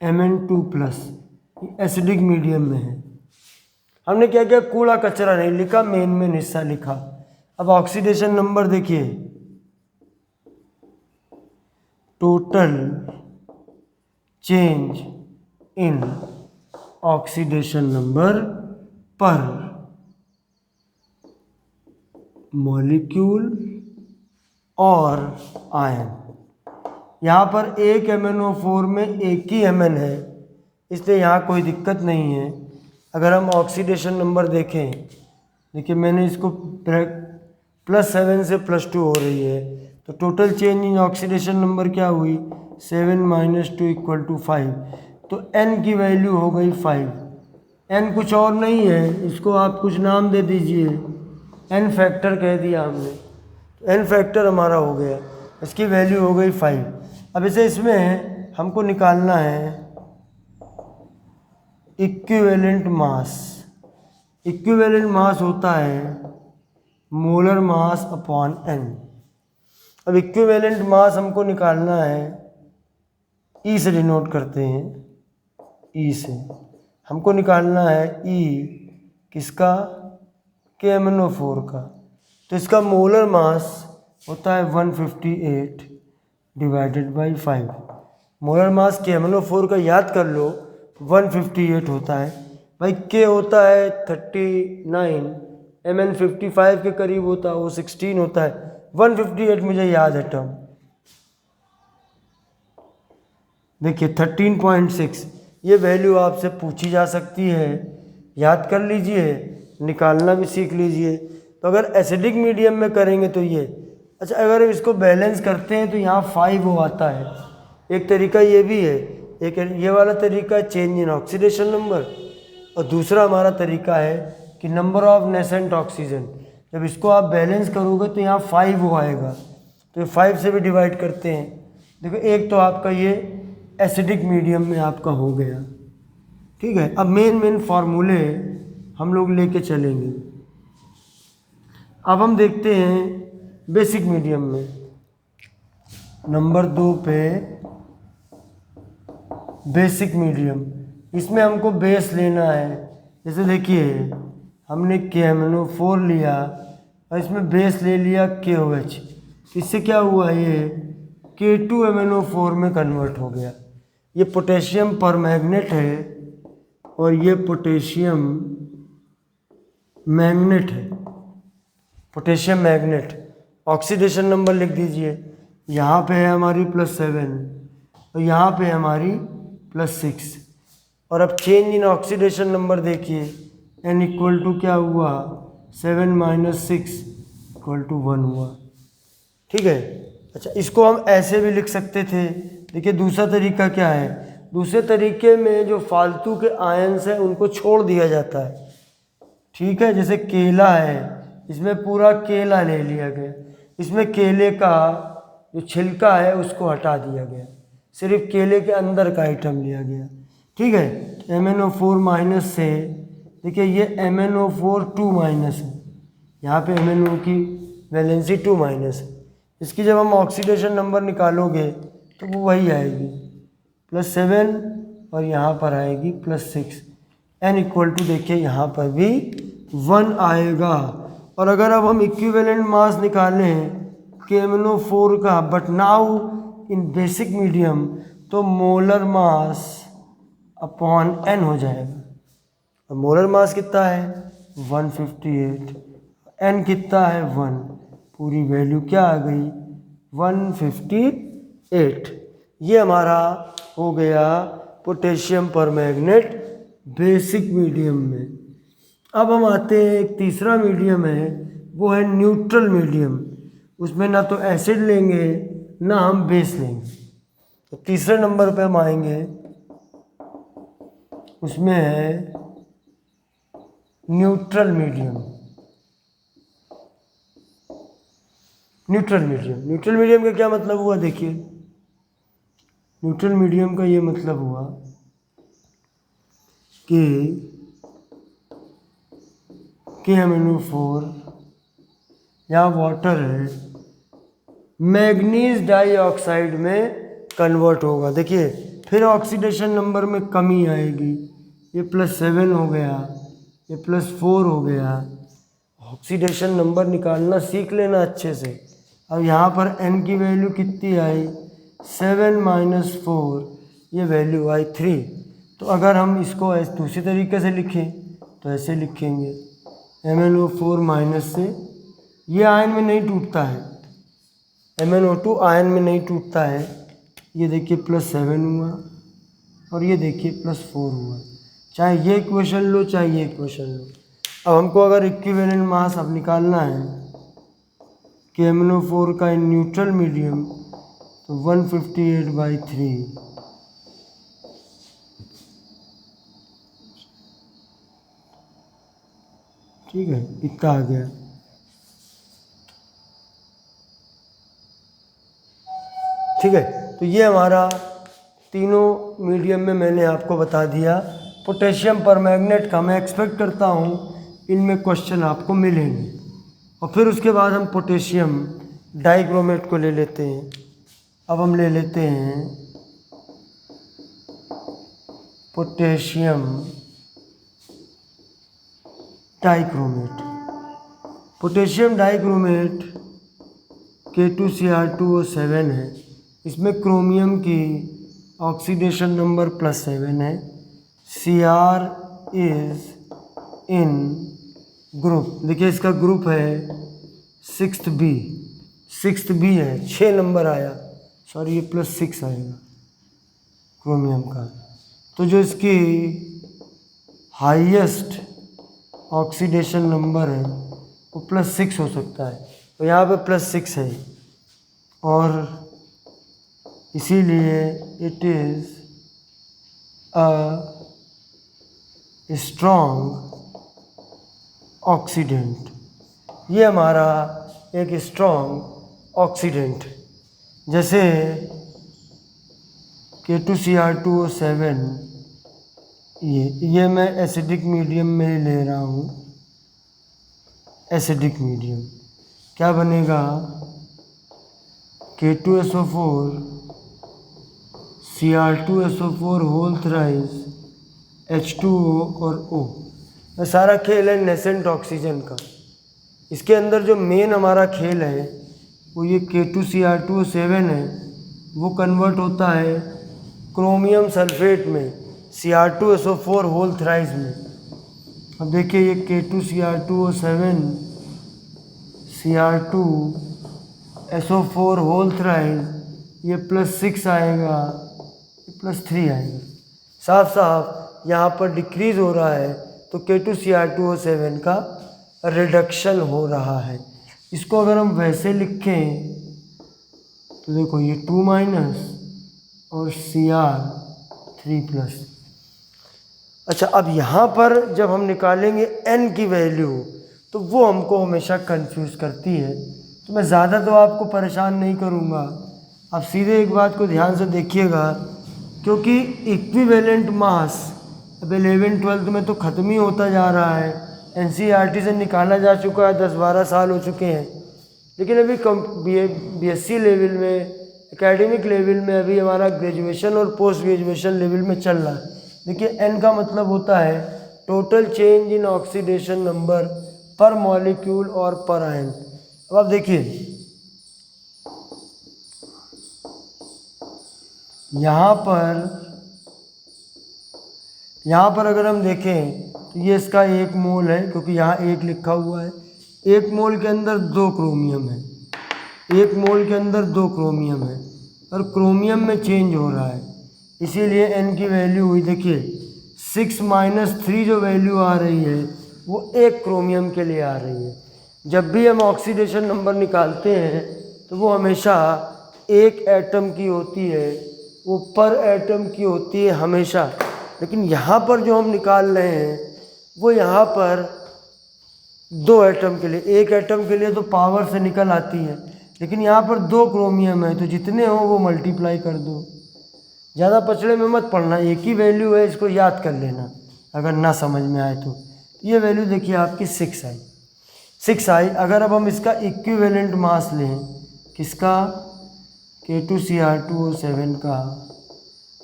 Mn2 प्लस एसिडिक मीडियम में है। हमने क्या किया, कूड़ा कचरा नहीं लिखा, मेन हिस्सा लिखा। अब ऑक्सीडेशन नंबर देखिए, total change in oxidation number पर मॉलिक्यूल और आयन। यहाँ पर एक MnO4 में एक ही Mn है, इसलिए यहाँ कोई दिक्कत नहीं है। अगर हम ऑक्सीडेशन नंबर देखें, देखिए मैंने इसको +7 से +2 हो रही है, तो total change in oxidation number क्या हुई, 7 - 2 = 5। तो N की वैल्यू हो गई 5। N कुछ और नहीं है, इसको आप कुछ नाम दे दीजिए, N फैक्टर कह दिया हमने, तो N फैक्टर हमारा हो गया, इसकी वैल्यू हो गई 5। अब इसे इसमें हमको निकालना है इक्विवेलेंट मास। इक्विवेलेंट मास होता है मोलर मास अपॉन N। अब इक्विवेलेंट मास हमको निकालना है, E से डिनोट करते हैं, E से हमको निकालना है E किसका, KMnO4 का। तो इसका मोलर मास होता है 158 / 5। मोलर मास KMnO4 का याद कर लो, 158 होता है भाई। K होता है 39, Mn 55 के करीब होता है, वो 16 होता है। 158 मुझे याद है टर्म। देखिए 13.6, ये वैल्यू आपसे पूछी जा सकती है, याद कर लीजिए, निकालना भी सीख लीजिए। तो अगर एसिडिक मीडियम में करेंगे तो ये। अच्छा, अगर हम इसको बैलेंस करते हैं तो यहाँ 5 हो आता है। एक तरीका ये भी है, एक ये वाला तरीका चेंज इन ऑक्सीडेशन नंबर, और दूसरा हमारा तरीका है कि नंबर ऑफ नेसेंट ऑक्सीजन। जब इसको आप बैलेंस करोगे तो यहाँ 5 हो आएगा, तो 5 से भी डिवाइड करते हैं। देखो एक तो आपका ये एसिडिक मीडियम में आपका हो गया। ठीक है, अब मेन फार्मूले हम लोग लेके चलेंगे। अब हम देखते हैं बेसिक मीडियम में, नंबर 2 पे बेसिक मीडियम। इसमें हमको बेस लेना है। जैसे देखिए हमने KMnO4 लिया और इसमें बेस ले लिया KOH। इससे क्या हुआ, ये K2MnO4 में कन्वर्ट हो गया। ये पोटेशियम परमैंगनेट है और ये पोटेशियम मैग्नेट है, पोटेशियम मैग्नेट। ऑक्सीडेशन नंबर लिख दीजिए, यहाँ पे है हमारी +7 और यहाँ पे है हमारी +6। और अब चेंज इन ऑक्सीडेशन नंबर देखिए, N इक्वल टू क्या हुआ, 7 - 6 = 1 हुआ। ठीक है। अच्छा, इसको हम ऐसे भी लिख सकते थे। देखिए दूसरा तरीका क्या है, दूसरे तरीके में जो फालतू के आयन्स हैं उनको छोड़ दिया जाता है। ठीक है, जैसे केला है, इसमें पूरा केला ले लिया गया, इसमें केले का जो छिलका है उसको हटा दिया गया, सिर्फ केले के अंदर का आइटम लिया गया। ठीक है, MnO4- से देखिए ये MnO4 2- है, यहाँ पे MnO की वैलेंसी 2- है। इसकी जब हम ऑक्सीडेशन नंबर निकालोगे तो वो वही आएगी +7 और यहाँ पर आएगी +6। N इक्वल टू देखिए यहाँ पर भी 1 आएगा। और अगर अब हम इक्विवेलेंट मास निकालें KMnO4 का, but now in basic medium, तो मोलर मास अपॉन N हो जाएगा। और मोलर मास कितना है 158, N कितना है 1, पूरी वैल्यू क्या आ गई 158। ये हमारा हो गया पोटेशियम परमैंगनेट बेसिक मीडियम में। अब हम आते हैं, एक तीसरा मीडियम है, वो है न्यूट्रल मीडियम। उसमें ना तो एसिड लेंगे ना हम बेस लेंगे। तो तीसरे नंबर पे हम आएंगे, उसमें है neutral medium. Neutral medium, neutral medium का क्या मतलब हुआ, देखिए न्यूट्रल मीडियम का ये मतलब हुआ कि KMnO4 या वाटर है, मैग्नीज डाइऑक्साइड में कन्वर्ट होगा। देखिए फिर ऑक्सीडेशन नंबर में कमी आएगी, ये +7 हो गया, ये +4 हो गया। ऑक्सीडेशन नंबर निकालना सीख लेना अच्छे से। अब यहाँ पर N की वैल्यू कितनी आई 7 - 4, ये वैल्यू आई 3। तो अगर हम इसको दूसरी तरीके से लिखें तो ऐसे लिखेंगे MnO4- से, ये आयन में नहीं टूटता है, MnO2 आयन में नहीं टूटता है। ये देखिए +7 हुआ और ये देखिए +4 हुआ। चाहे ये इक्वेशन लो चाहे ये इक्वेशन लो। अब हमको अगर इक्विवेलेंट मास अब निकालना है KMnO4 का इन न्यूट्रल मीडियम, तो 158/3 ठीक है, इतना आ गया। ठीक है, तो ये हमारा तीनों मीडियम में मैंने आपको बता दिया। पोटेशियम परमैंगनेट का मैं एक्सपेक्ट करता हूँ इनमें क्वेश्चन आपको मिलेंगे। और फिर उसके बाद हम पोटेशियम डाइक्रोमेट को ले लेते हैं। अब हम ले लेते हैं potassium dichromate. Potassium dichromate K2Cr2O7 है, इसमें क्रोमियम की ऑक्सीडेशन नंबर +7 है। Cr इज इन ग्रुप, देखिए इसका ग्रुप है 6th B है, 6 नंबर आया, सॉरी ये +6 आएगा क्रोमियम का। तो जो इसकी हाईएस्ट ऑक्सीडेशन नंबर है वो +6 हो सकता है, तो यहाँ पे +6 है और इसीलिए it is a strong oxidant. ये हमारा एक स्ट्रॉन्ग ऑक्सीडेंट है। जैसे K2Cr2O7, ये मैं एसिडिक मीडियम में ही ले रहा हूँ। एसिडिक मीडियम क्या बनेगा K2SO4 Cr2SO4 whole thrice H2O और O। ये सारा खेल है नेसेंट ऑक्सीजन का। इसके अंदर जो मेन हमारा खेल है वो ये K2Cr2O7 है, वो कन्वर्ट होता है क्रोमियम सल्फेट में Cr2SO4 होल थ्राइस में। अब देखिए ये K2Cr2O7 Cr2SO4 होल थ्राइस, ये +6 आएगा, ये +3 आएगा। साफ साफ यहाँ पर डिक्रीज हो रहा है, तो K2Cr2O7 का रिडक्शन हो रहा है। इसको अगर हम वैसे लिखें तो देखो ये 2- और Cr3+। अच्छा, अब यहाँ पर जब हम निकालेंगे n की वैल्यू तो वो हमको हमेशा कंफ्यूज करती है, तो मैं ज़्यादा तो आपको परेशान नहीं करूँगा। आप सीधे एक बात को ध्यान से देखिएगा, क्योंकि इक्विवेलेंट मास अब 11वीं-12वीं में तो ख़त्म ही होता जा रहा है। NCERT से निकाला जा चुका है, 10-12 साल हो चुके हैं, लेकिन अभी BSc लेवल में, एकेडमिक लेवल में अभी हमारा ग्रेजुएशन और पोस्ट ग्रेजुएशन लेवल में चल रहा है। देखिए n का मतलब होता है total change in oxidation number पर मॉलिक्यूल और पर आयन। अब आप देखिए यहाँ पर अगर हम देखें तो ये इसका 1 मोल है, क्योंकि यहाँ 1 लिखा हुआ है। 1 मोल के अंदर 2 क्रोमियम है, 1 मोल के अंदर 2 क्रोमियम है, और क्रोमियम में चेंज हो रहा है, इसीलिए n की वैल्यू हुई देखिए 6-3 जो वैल्यू आ रही है वो 1 क्रोमियम के लिए आ रही है। जब भी हम ऑक्सीडेशन नंबर निकालते हैं तो वो हमेशा 1 एटम की होती है, वो पर एटम की होती है हमेशा। लेकिन यहाँ पर जो हम निकाल रहे हैं वो यहाँ पर 2 एटम के लिए, 1 एटम के लिए तो पावर से निकल आती है, लेकिन यहाँ पर 2 क्रोमियम है, तो जितने हो वो मल्टीप्लाई कर दो। ज़्यादा पचड़े में मत पढ़ना, एक ही वैल्यू है, इसको याद कर लेना अगर ना समझ में आए तो। ये वैल्यू देखिए आपकी 6 आई। अगर अब हम इसका इक्विवेलेंट मास लें, किसका, K2Cr2O7 का,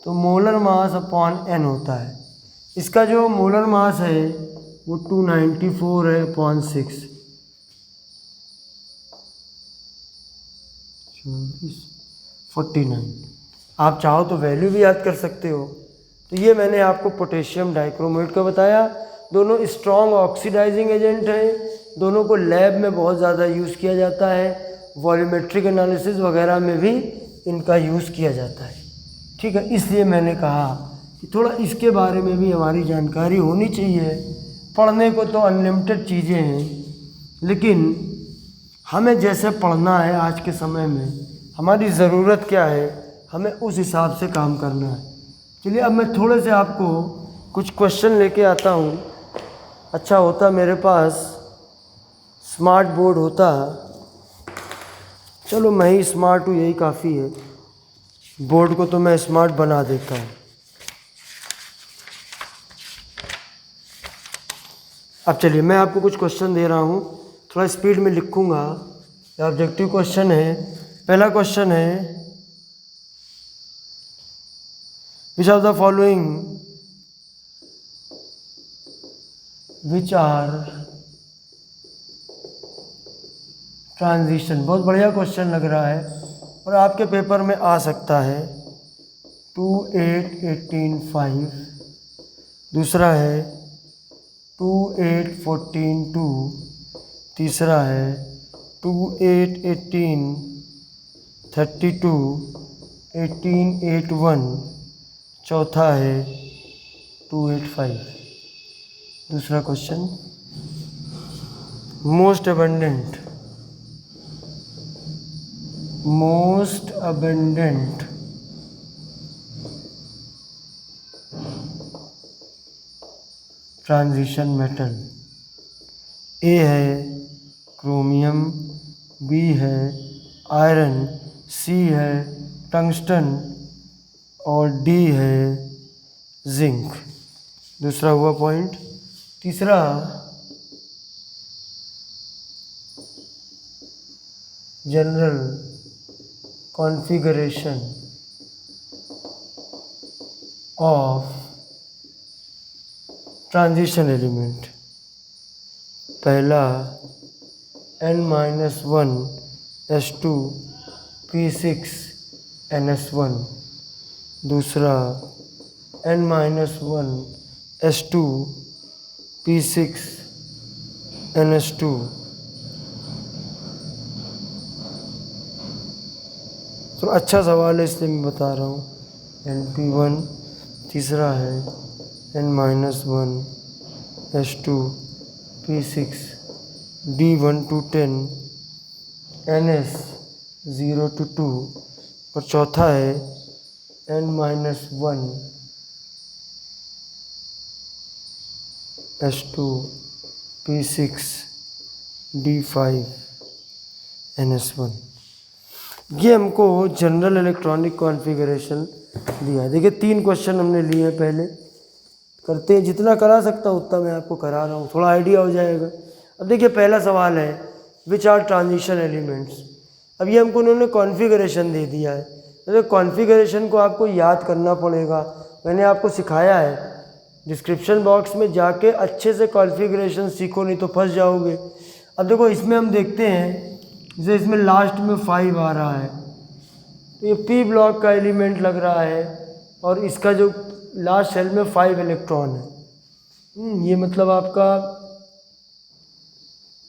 तो मोलर मास अपॉन n होता है। इसका जो मोलर मास है वो 294 है अपॉन 6, 49। आप चाहो तो वैल्यू भी याद कर सकते हो। तो ये मैंने आपको पोटेशियम डाइक्रोमेट का बताया। दोनों स्ट्रॉन्ग ऑक्सीडाइजिंग एजेंट हैं, दोनों को लैब में बहुत ज़्यादा यूज़ किया जाता है, वॉल्यूमेट्रिक एनालिसिस वगैरह में भी इनका यूज़ किया जाता है। ठीक है, इसलिए मैंने कहा कि थोड़ा इसके बारे में भी हमारी जानकारी होनी चाहिए। पढ़ने को तो अनलिमिटेड चीज़ें हैं, लेकिन हमें जैसे पढ़ना है आज के समय में, हमारी ज़रूरत क्या है, हमें उस हिसाब से काम करना है। चलिए अब मैं थोड़े से आपको कुछ क्वेश्चन लेके आता हूँ। अच्छा होता मेरे पास स्मार्ट बोर्ड होता, चलो मैं ही स्मार्ट हूँ, यही काफ़ी है। बोर्ड को तो मैं स्मार्ट बना देता हूँ। अब चलिए मैं आपको कुछ क्वेश्चन दे रहा हूँ, थोड़ा स्पीड में लिखूँगा। ये ऑब्जेक्टिव क्वेश्चन है। पहला क्वेश्चन है, which of the following which are transition. बहुत बढ़िया क्वेश्चन लग रहा है और आपके पेपर में आ सकता है। 2-8-18-5, दूसरा है 2-8-14-2, तीसरा है 2-8-18-32, 18-8-1, चौथा है 2-8-5। दूसरा question, most abundant transition metal. A है क्रोमियम, बी है आयरन, सी है टंगस्टन और डी है जिंक। दूसरा हुआ पॉइंट। तीसरा, general configuration of transition element. पहला N-1 दूसरा N-1 तो अच्छा सवाल है इसलिए मैं बता रहा हूँ। Np1, तीसरा है N-1 D1 to 10 NS0 to 2 और चौथा है N-1 D5 NS1। ये हमको जनरल इलेक्ट्रॉनिक कॉन्फ़िगरेशन दिया है। देखिए 3 क्वेश्चन हमने लिए हैं, पहले करते हैं, जितना करा सकता हूँ उतना मैं आपको करा रहा हूँ, थोड़ा आइडिया हो जाएगा। अब देखिए पहला सवाल है विच आर ट्रांजिशन एलिमेंट्स। अब ये हमको उन्होंने कॉन्फ़िगरेशन दे दिया है, तो कॉन्फ़िगरेशन को आपको याद करना पड़ेगा। मैंने आपको सिखाया है, डिस्क्रिप्शन बॉक्स में जाके अच्छे से कॉन्फ़िगरेशन सीखो, नहीं तो फंस जाओगे। अब देखो इसमें हम देखते हैं, जैसे इसमें लास्ट में 5 आ रहा है, तो ये पी ब्लॉक का एलिमेंट लग रहा है और इसका जो लास्ट शेल में 5 इलेक्ट्रॉन है। ये मतलब आपका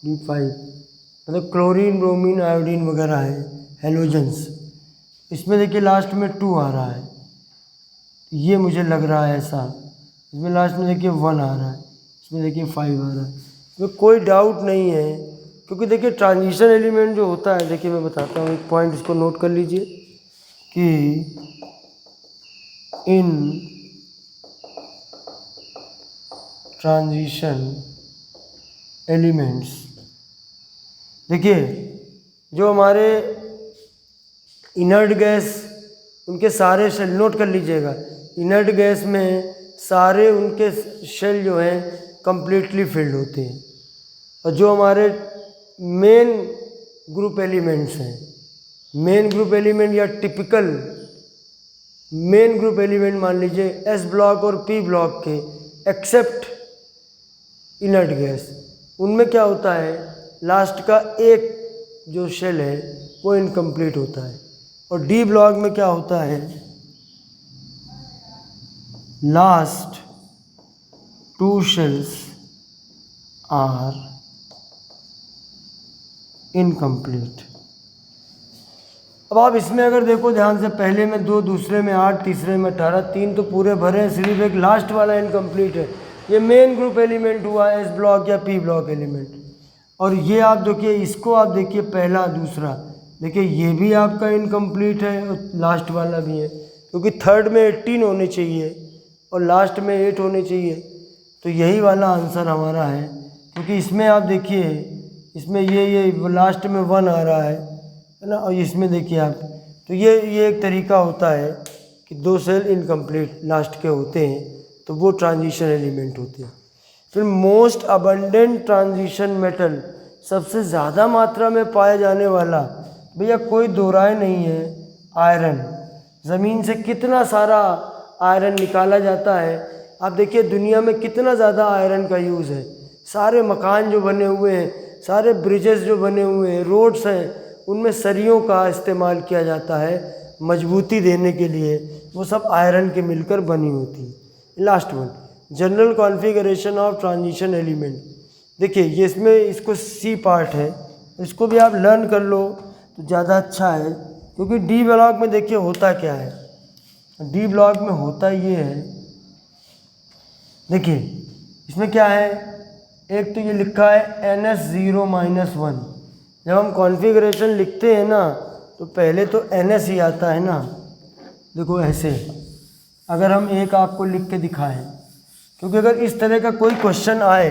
D5 मतलब क्लोरीन, ब्रोमीन, आयोडीन वगैरह है, हेलोजेंस। इसमें देखिए लास्ट में 2 आ रहा है, ये मुझे लग रहा है ऐसा। इसमें लास्ट में देखिए 1 आ रहा है, इसमें देखिए 5 आ रहा है। इसमें कोई डाउट नहीं है, क्योंकि देखिए ट्रांजिशन एलिमेंट जो होता है, देखिए मैं बताता हूँ, एक पॉइंट इसको नोट कर लीजिए कि इन ट्रांजिशन एलिमेंट्स, देखिए जो हमारे इनर्ट गैस, उनके सारे शेल नोट कर लीजिएगा, इनर्ट गैस में सारे उनके शेल जो हैं कंप्लीटली फिल्ड होते हैं। और जो हमारे मेन ग्रुप एलिमेंट्स हैं, मेन ग्रुप एलिमेंट या टिपिकल मेन ग्रुप एलिमेंट मान लीजिए एस ब्लॉक और पी ब्लॉक के, एक्सेप्ट इनर्ट गैस, उनमें क्या होता है, लास्ट का एक जो शेल है वो इनकम्प्लीट होता है। और डी ब्लॉक में क्या होता है, लास्ट 2 शेल्स आर इनकम्प्लीट। अब आप इसमें अगर देखो ध्यान से, पहले में 2, दूसरे में 8, तीसरे में 18, 3 तो पूरे भरे हैं, सिर्फ एक लास्ट वाला इनकम्प्लीट है। ये मेन ग्रुप एलिमेंट हुआ एस ब्लॉक या पी ब्लॉक एलिमेंट। और ये आप देखिए, इसको आप देखिए पहला, दूसरा, देखिए ये भी आपका इनकम्प्लीट है और लास्ट वाला भी है, क्योंकि थर्ड में 18 होने चाहिए और लास्ट में 8 होने चाहिए। तो यही वाला आंसर हमारा है, क्योंकि इसमें आप देखिए, इसमें ये लास्ट में 1 आ रहा है ना, और इसमें देखिए आप, तो ये एक तरीका होता है कि 2 सेल इनकम्प्लीट लास्ट के होते हैं, तो वो ट्रांजिशन एलिमेंट होते हैं। फिर मोस्ट अबंडेंट ट्रांजिशन मेटल, सबसे ज़्यादा मात्रा में पाया जाने वाला, भैया कोई दो राय नहीं है, आयरन। ज़मीन से कितना सारा आयरन निकाला जाता है, आप देखिए दुनिया में कितना ज़्यादा आयरन का यूज़ है। सारे मकान जो बने हुए हैं, सारे ब्रिजेस जो बने हुए हैं, रोड्स हैं, उनमें सरियों का इस्तेमाल किया जाता है मजबूती देने के लिए, वो सब आयरन के मिलकर बनी होती है। Last one, general configuration of transition element. देखिए ये इसमें इसको सी पार्ट है, इसको भी आप लर्न कर लो तो ज़्यादा अच्छा है, क्योंकि डी ब्लॉक में देखिए होता क्या है, डी ब्लॉक में होता ये है, देखिए इसमें क्या है, एक तो ये लिखा है NS0-1। जब हम कॉन्फ़िगरेशन लिखते हैं ना, तो पहले तो NS ही आता है ना, देखो ऐसे। अगर हम एक आपको लिख के दिखाएं, क्योंकि अगर इस तरह का कोई क्वेश्चन आए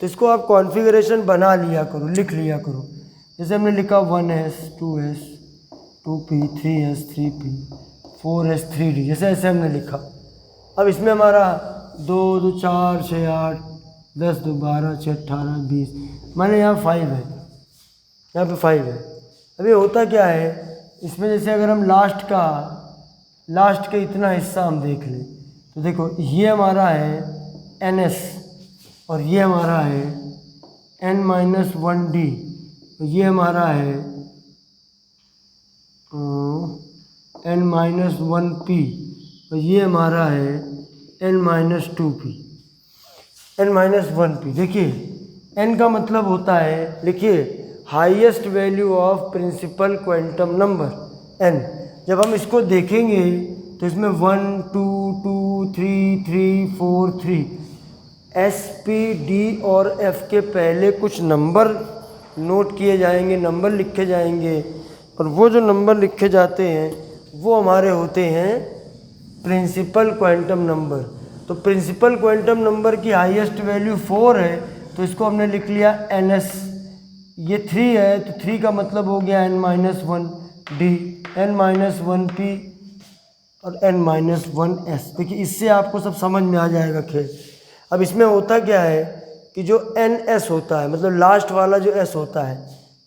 तो इसको आप कॉन्फ़िगरेशन बना लिया करो, लिख लिया करो। जैसे हमने लिखा 1S 2S 2P 3S 3P 4S 3D, जैसे ऐसे हमने लिखा। अब इसमें हमारा 2 2 4 6 8 10 2 12 6 18 20, माने यहाँ 5 है, यहाँ पे 5 है। अभी होता क्या है इसमें, जैसे अगर हम लास्ट का इतना हिस्सा हम देख लें, तो देखो ये हमारा है NS और ये हमारा है n-1d, ये हमारा है n-1p, और ये हमारा है n-2p, n-1p। देखिए n का मतलब होता है, लिखिए highest value of principal quantum number n। जब हम इसको देखेंगे तो इसमें 1 2 2 3 3 4 3 एस पी डी और एफ के पहले कुछ नंबर नोट किए जाएंगे, नंबर लिखे जाएंगे, और वो जो नंबर लिखे जाते हैं वो हमारे होते हैं प्रिंसिपल क्वांटम नंबर। तो प्रिंसिपल क्वांटम नंबर की हाईएस्ट वैल्यू 4 है, तो इसको हमने लिख लिया ns। ये 3 है तो 3 का मतलब हो गया n-1d, n-1p और n-1s। देखिए इससे आपको सब समझ में आ जाएगा खेल। अब इसमें होता क्या है कि जो ns होता है, मतलब लास्ट वाला जो s होता है,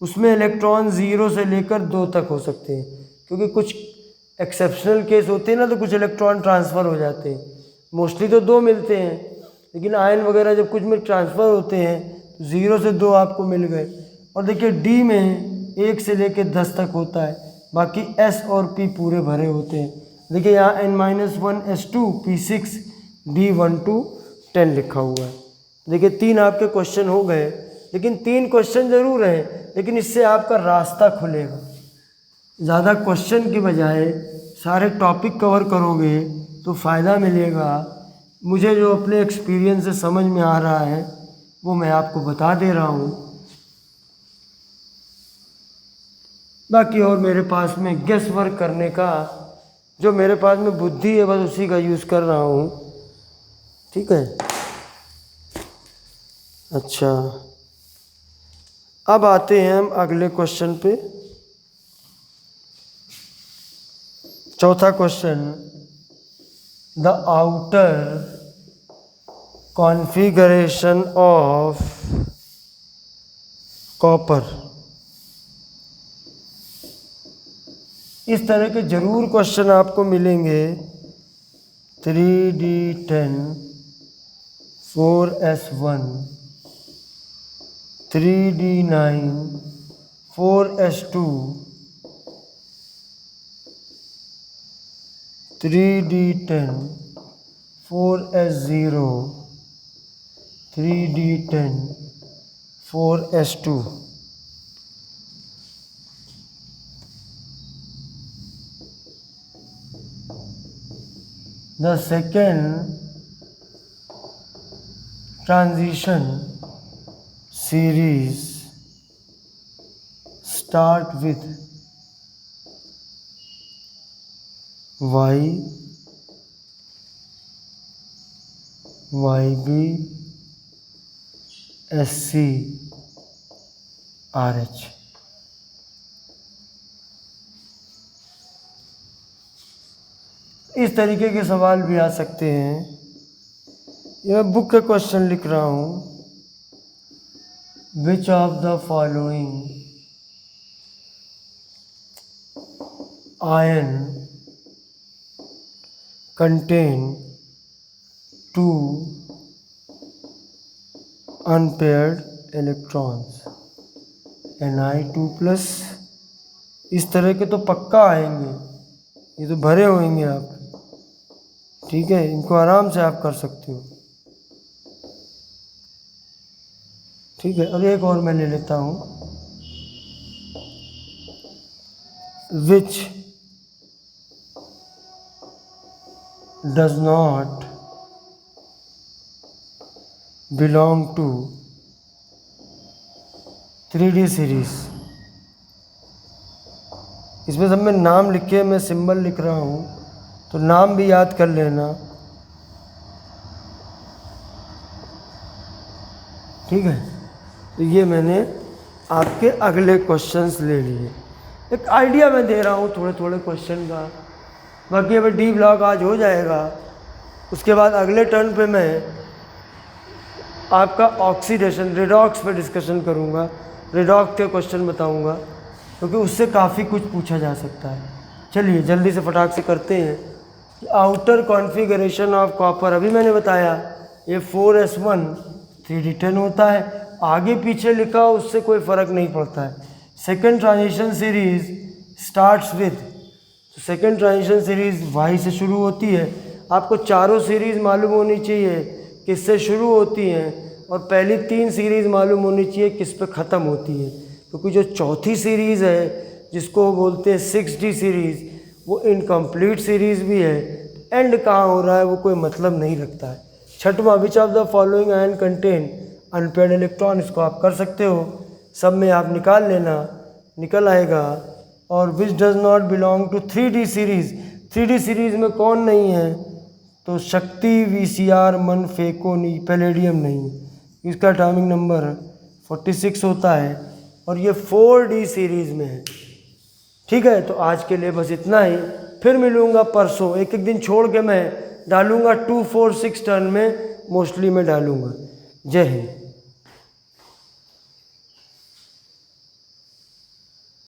उसमें इलेक्ट्रॉन 0 से लेकर 2 तक हो सकते हैं, क्योंकि कुछ एक्सेप्शनल केस होते हैं ना, तो कुछ इलेक्ट्रॉन ट्रांसफ़र हो जाते हैं। मोस्टली तो 2 मिलते हैं, लेकिन आयन वगैरह जब कुछ में ट्रांसफ़र होते हैं तो 0 से 2 आपको मिल गए। और देखिए डी में 1 से लेकर 10 तक होता है, बाकी s और p पूरे भरे होते हैं। देखिए यहाँ n-1s2 p6 d12 10 लिखा हुआ है। देखिए 3 आपके क्वेश्चन हो गए, लेकिन 3 क्वेश्चन ज़रूर हैं, लेकिन इससे आपका रास्ता खुलेगा। ज़्यादा क्वेश्चन की बजाय सारे टॉपिक कवर करोगे तो फ़ायदा मिलेगा। मुझे जो अपने एक्सपीरियंस से समझ में आ रहा है वो मैं आपको बता दे रहा हूँ। बाकी और मेरे पास में गेस वर्क करने का, जो मेरे पास में बुद्धि है बस उसी का यूज़ कर रहा हूँ। ठीक है, अच्छा अब आते हैं हम अगले क्वेश्चन पे। चौथा question, the outer configuration of copper. इस तरह के जरूर क्वेश्चन आपको मिलेंगे। 3d10 4s1 3d9 4s2 3d10 4s0 3d10 4s2। The second transition series start with Y, YB, SC, RH। इस तरीके के सवाल भी आ सकते हैं। ये मैं बुक का क्वेश्चन लिख रहा हूँ। विच of the following ion contain 2 unpaired electrons, Ni2+। इस तरह के तो पक्का आएंगे, ये तो भरे होंगे आप। ठीक है, इनको आराम से आप कर सकते हो। ठीक है, अब एक और मैं ले लेता हूँ। Which does not belong to 3D series. इसमें सब में नाम लिखे, मैं सिंबल लिख रहा हूँ, तो नाम भी याद कर लेना। ठीक है, तो ये मैंने आपके अगले क्वेश्चंस ले लिए। एक आइडिया मैं दे रहा हूँ थोड़े थोड़े क्वेश्चन का। बाकी अभी डी ब्लॉक आज हो जाएगा, उसके बाद अगले टर्न पे मैं आपका ऑक्सीडेशन रिडॉक्स पे डिस्कशन करूँगा। रिडॉक्स के क्वेश्चन बताऊँगा, क्योंकि उससे काफ़ी कुछ पूछा जा सकता है। चलिए जल्दी से फटाक से करते हैं। आउटर कॉन्फ़िगरेशन ऑफ कॉपर अभी मैंने बताया, ये 4s1 3d10 होता है, आगे पीछे लिखा हो उससे कोई फ़र्क नहीं पड़ता है। Second transition series starts with, तो सेकेंड ट्रांजिशन सीरीज़ वाई से शुरू होती है। आपको चारों सीरीज़ मालूम होनी चाहिए किससे शुरू होती हैं और पहली 3 सीरीज़ मालूम होनी चाहिए किस पे ख़त्म होती है, क्योंकि जो चौथी सीरीज़ है जिसको बोलते हैं 6D सीरीज़, वो इनकम्प्लीट सीरीज़ भी है। एंड कहाँ हो रहा है वो कोई मतलब नहीं रखता है। छठवां, विच of the following ion contain unpaired electron, इसको आप कर सकते हो, सब में आप निकाल लेना, निकल आएगा। और which does not belong to 3D series, 3D series में कौन नहीं है, तो शक्ति, VCR, मन, फेको नहीं, पैलेडियम नहीं, इसका एटॉमिक नंबर 46 होता है और ये 4D सीरीज़ में है। ठीक है, तो आज के लिए बस इतना ही, फिर मिलूँगा परसों। एक एक दिन छोड़ के मैं डालूँगा 2, 4, 6 टर्न में मोस्टली मैं डालूँगा। जय हिंद।